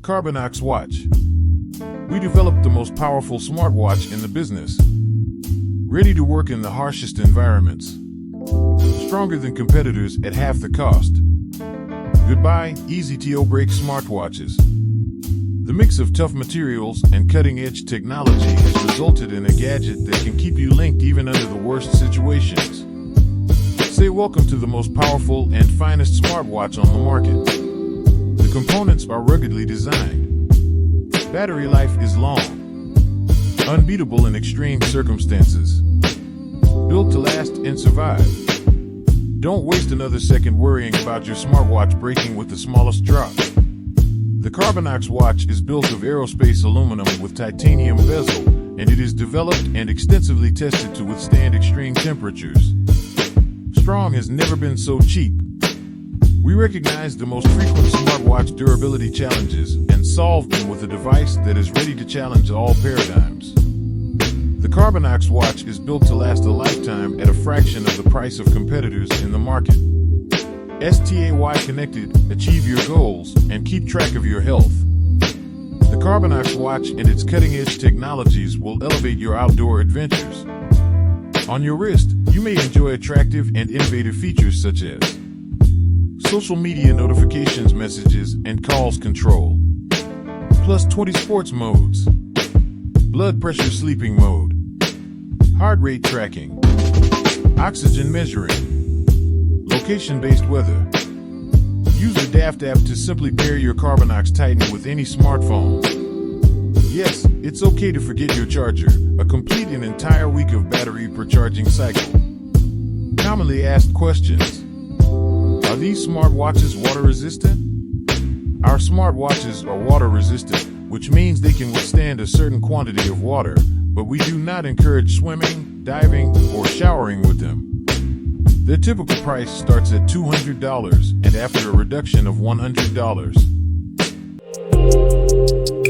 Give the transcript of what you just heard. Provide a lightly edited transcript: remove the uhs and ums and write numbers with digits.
Carbinox watch. We developed the most powerful smartwatch in the business. Ready to work in the harshest environments. Stronger than competitors at half the cost. Goodbye, easy to break smartwatches. The mix of tough materials and cutting-edge technology has resulted in a gadget that can keep you linked even under the worst situations. Say welcome to the most powerful and finest smartwatch on the market. The components are ruggedly designed. Battery life is long. Unbeatable in extreme circumstances. Built to last and survive. Don't waste another second worrying about your smartwatch breaking with the smallest drop. The Carbinox watch is built of aerospace aluminum with titanium bezel, and it is developed and extensively tested to withstand extreme temperatures. Strong has never been so cheap. We recognize the most frequent smartwatch durability challenges and solve them with a device that is ready to challenge all paradigms. The Carbinox watch is built to last a lifetime at a fraction of the price of competitors in the market. Stay connected, achieve your goals, and keep track of your health. The Carbinox watch and its cutting-edge technologies will elevate your outdoor adventures. On your wrist, you may enjoy attractive and innovative features such as social media notifications, messages, and calls control. Plus 20 sports modes. Blood pressure sleeping mode. Heart rate tracking. Oxygen measuring. Location-based weather. Use the Daft app to simply pair your Carbinox Titan with any smartphone. Yes, it's okay to forget your charger. A complete and entire week of battery per charging cycle. Commonly asked questions. Are these smartwatches water resistant? Our smartwatches are water resistant, which means they can withstand a certain quantity of water, but we do not encourage swimming, diving, or showering with them. Their typical price starts at $200 and after a reduction of $100.